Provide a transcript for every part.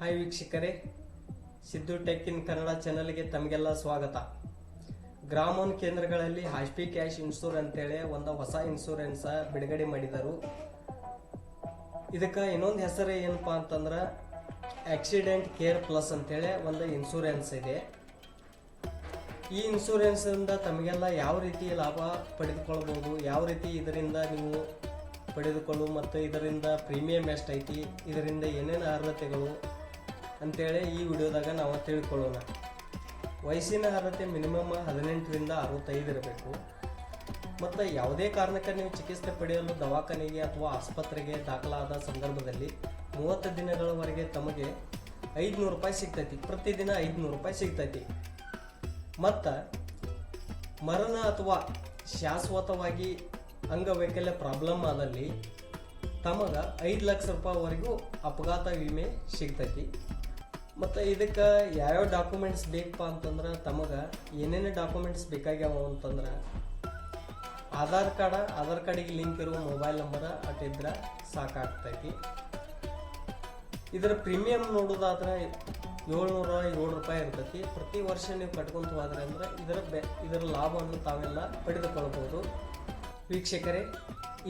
Hi ವೀಕ್ಷಕರೇ, Siddu tech in Kannada ಚಾನಲ್ಗೆ ತಮಗೆಲ್ಲ ಸ್ವಾಗತ. ಗ್ರಾಮೋನ್ ಕೇಂದ್ರಗಳಲ್ಲಿ ಹಾಸ್ಪಿ ಕ್ಯಾಶ್ ಇನ್ಶೂರ್ ಅಂತೇಳಿ ಒಂದು ಹೊಸ ಇನ್ಶೂರೆನ್ಸ್ ಬಿಡುಗಡೆ ಮಾಡಿದರು. ಇದಕ್ಕೆ ಇನ್ನೊಂದು ಹೆಸರು ಏನಪ್ಪಾ ಅಂತಂದ್ರೆ ಆಕ್ಸಿಡೆಂಟ್ ಕೇರ್ ಪ್ಲಸ್ ಅಂತೇಳಿ ಒಂದು ಇನ್ಶೂರೆನ್ಸ್ ಇದೆ. ಈ ಇನ್ಶೂರೆನ್ಸ್ ಇಂದ ತಮಗೆಲ್ಲ ಯಾವ ರೀತಿ ಲಾಭ ಪಡೆದುಕೊಳ್ಳಬಹುದು, ಯಾವ ರೀತಿ ಇದರಿಂದ ನೀವು ಪಡೆದುಕೊಳ್ಳು ಮತ್ತು ಇದರಿಂದ ಪ್ರೀಮಿಯಂ ಎಷ್ಟೈತಿ, ಇದರಿಂದ ಏನೇನು ಅರ್ಹತೆಗಳು ಅಂತೇಳಿ ಈ ವಿಡಿಯೋದಾಗ ನಾವು ತಿಳ್ಕೊಳ್ಳೋಣ. ವಯಸ್ಸಿನ ಅರ್ಹತೆ ಮಿನಿಮಮ್ 18ರಿಂದ 65 ಇರಬೇಕು. ಮತ್ತು ಯಾವುದೇ ಕಾರಣಕ್ಕೆ ನೀವು ಚಿಕಿತ್ಸೆ ಪಡೆಯಲು ದವಾಖಾನೆಗೆ ಅಥವಾ ಆಸ್ಪತ್ರೆಗೆ ದಾಖಲಾದ ಸಂದರ್ಭದಲ್ಲಿ 30 ದಿನಗಳವರೆಗೆ ತಮಗೆ 500 ರೂಪಾಯಿ ಸಿಗ್ತೈತಿ. ಪ್ರತಿದಿನ 500 ರೂಪಾಯಿ ಸಿಗ್ತೈತಿ. ಮತ್ತು ಮರಣ ಅಥವಾ ಶಾಶ್ವತವಾಗಿ ಅಂಗವೈಕಲ್ಯ ಪ್ರಾಬ್ಲಮ್ ಆದಲ್ಲಿ ತಮಗೆ 5 ಲಕ್ಷ ರೂಪಾಯಿವರೆಗೂ ಅಪಘಾತ ವಿಮೆ ಸಿಗ್ತೈತಿ. ಮತ್ತು ಇದಕ್ಕೆ ಯಾವ್ಯಾವ ಡಾಕ್ಯುಮೆಂಟ್ಸ್ ಬೇಕಪ್ಪ ಅಂತಂದ್ರೆ ತಮಗೆ ಏನೇನು ಡಾಕ್ಯುಮೆಂಟ್ಸ್ ಬೇಕಾಗ್ಯಾವ ಅಂತಂದ್ರೆ ಆಧಾರ್ ಕಾರ್ಡಿಗೆ ಲಿಂಕ್ ಇರುವ ಮೊಬೈಲ್ ನಂಬರ್ ಅಟ್ಟಿದ್ರೆ ಸಾಕಾಗ್ತೈತಿ. ಇದರ ಪ್ರೀಮಿಯಂ ನೋಡೋದಾದ್ರೆ 707 ರೂಪಾಯಿ ಇರ್ತೈತಿ. ಪ್ರತಿ ವರ್ಷ ನೀವು ಕಟ್ಕೊಂತ ಹೋದ್ರೆ ಅಂದ್ರೆ ಇದರ ಲಾಭವನ್ನು ತಾವೆಲ್ಲ ಪಡೆದುಕೊಳ್ಳಬಹುದು. ವೀಕ್ಷಕರೇ,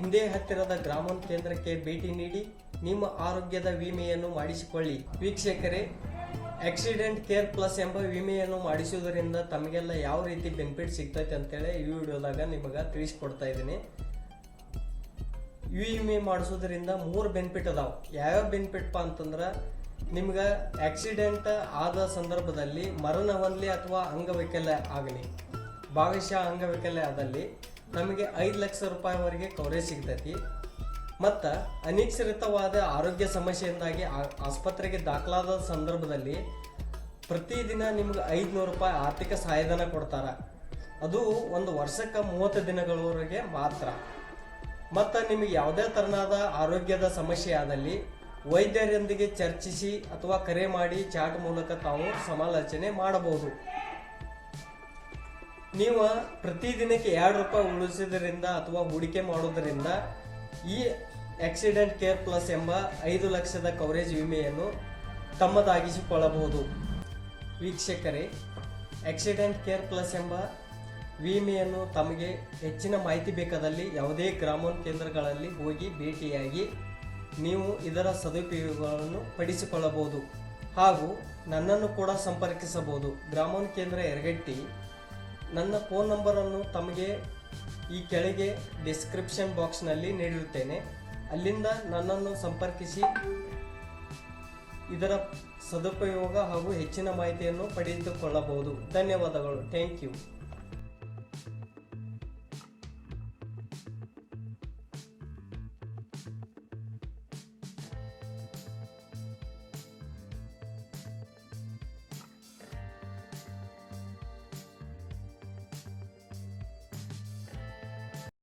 ಇಂದೇ ಹತ್ತಿರದ ಗ್ರಾಮೋನ್ ಕೇಂದ್ರಕ್ಕೆ ಭೇಟಿ ನೀಡಿ ನಿಮ್ಮ ಆರೋಗ್ಯದ ವಿಮೆಯನ್ನು ಮಾಡಿಸಿಕೊಳ್ಳಿ. ವೀಕ್ಷಕರೇ, ಆಕ್ಸಿಡೆಂಟ್ ಕೇರ್ ಪ್ಲಸ್ ಎಂಬ ವಿಮೆಯನ್ನು ಮಾಡಿಸುವುದರಿಂದ ತಮಗೆಲ್ಲ ಯಾವ ರೀತಿ ಬೆನಿಫಿಟ್ ಸಿಗ್ತೈತೆ ಅಂತೇಳಿ ಈ ವಿಡಿಯೋದಾಗ ನಿಮಗೆ ತಿಳಿಸ್ಕೊಡ್ತಾ ಇದ್ದೀನಿ. ಈ ವಿಮೆ ಮಾಡಿಸೋದ್ರಿಂದ 3 ಬೆನಿಫಿಟ್ ಅದಾವ. ಯಾವ್ಯಾವ ಬೆನಿಫಿಟ್ಪ ಅಂತಂದ್ರೆ ನಿಮ್ಗೆ ಆಕ್ಸಿಡೆಂಟ್ ಆದ ಸಂದರ್ಭದಲ್ಲಿ ಮರಣ ಹೊಂದಲಿ ಅಥವಾ ಅಂಗವೈಕಲ್ಯ ಆಗಲಿ, ಭಾಗಶಃ ಅಂಗವೈಕಲ್ಯ ಆದಲ್ಲಿ ನಮಗೆ 5 ಲಕ್ಷ ರೂಪಾಯಿವರೆಗೆ ಕವರೇಜ್ ಸಿಗ್ತೈತಿ. ಮತ್ತು ಅನಿಶ್ಚಿತವಾದ ಆರೋಗ್ಯ ಸಮಸ್ಯೆಯಿಂದಾಗಿ ಆಸ್ಪತ್ರೆಗೆ ದಾಖಲಾದ ಸಂದರ್ಭದಲ್ಲಿ ಪ್ರತಿದಿನ ನಿಮ್ಗೆ 500 ರೂಪಾಯಿ ಆರ್ಥಿಕ ಸಹಾಯಧನ ಕೊಡ್ತಾರೆ. ಅದು ಒಂದು ವರ್ಷಕ್ಕೆ 30 ದಿನಗಳವರೆಗೆ ಮಾತ್ರ. ಮತ್ತು ನಿಮಗೆ ಯಾವುದೇ ತರನಾದ ಆರೋಗ್ಯದ ಸಮಸ್ಯೆ ಆದಲ್ಲಿ ವೈದ್ಯರೊಂದಿಗೆ ಚರ್ಚಿಸಿ ಅಥವಾ ಕರೆ ಮಾಡಿ ಚಾಟ್ ಮೂಲಕ ತಾವು ಸಮಾಲೋಚನೆ ಮಾಡಬಹುದು. ನೀವು ಪ್ರತಿದಿನಕ್ಕೆ 2 ರೂಪಾಯಿ ಉಳಿಸೋದ್ರಿಂದ ಅಥವಾ ಹೂಡಿಕೆ ಮಾಡೋದರಿಂದ ಈ ಆಕ್ಸಿಡೆಂಟ್ ಕೇರ್ ಪ್ಲಸ್ ಎಂಬ 5 ಲಕ್ಷದ ಕವರೇಜ್ ವಿಮೆಯನ್ನು ತಮ್ಮದಾಗಿಸಿಕೊಳ್ಳಬಹುದು. ವೀಕ್ಷಕರೇ, ಆಕ್ಸಿಡೆಂಟ್ ಕೇರ್ ಪ್ಲಸ್ ಎಂಬ ವಿಮೆಯನ್ನು ತಮಗೆ ಹೆಚ್ಚಿನ ಮಾಹಿತಿ ಬೇಕಾದಲ್ಲಿ ಯಾವುದೇ ಗ್ರಾಮೋನ್ ಕೇಂದ್ರಗಳಲ್ಲಿ ಹೋಗಿ ಭೇಟಿಯಾಗಿ ನೀವು ಇದರ ಸದುಪಯೋಗಗಳನ್ನು ಪಡಿಸಿಕೊಳ್ಳಬಹುದು. ಹಾಗೂ ನನ್ನನ್ನು ಕೂಡ ಸಂಪರ್ಕಿಸಬಹುದು. ಗ್ರಾಮೋನ್ ಕೇಂದ್ರ ಯರಗಟ್ಟಿ. ನನ್ನ ಫೋನ್ ನಂಬರನ್ನು ತಮಗೆ ಈ ಕೆಳಗೆ ಡಿಸ್ಕ್ರಿಪ್ಷನ್ ಬಾಕ್ಸ್ನಲ್ಲಿ ನೀಡಿರುತ್ತೇನೆ. ಅಲ್ಲಿಂದ ನನ್ನನ್ನು ಸಂಪರ್ಕಿಸಿ ಇದರ ಸದುಪಯೋಗ ಹಾಗೂ ಹೆಚ್ಚಿನ ಮಾಹಿತಿಯನ್ನು ಪಡೆದುಕೊಳ್ಳಬಹುದು. ಧನ್ಯವಾದಗಳು. Thank you.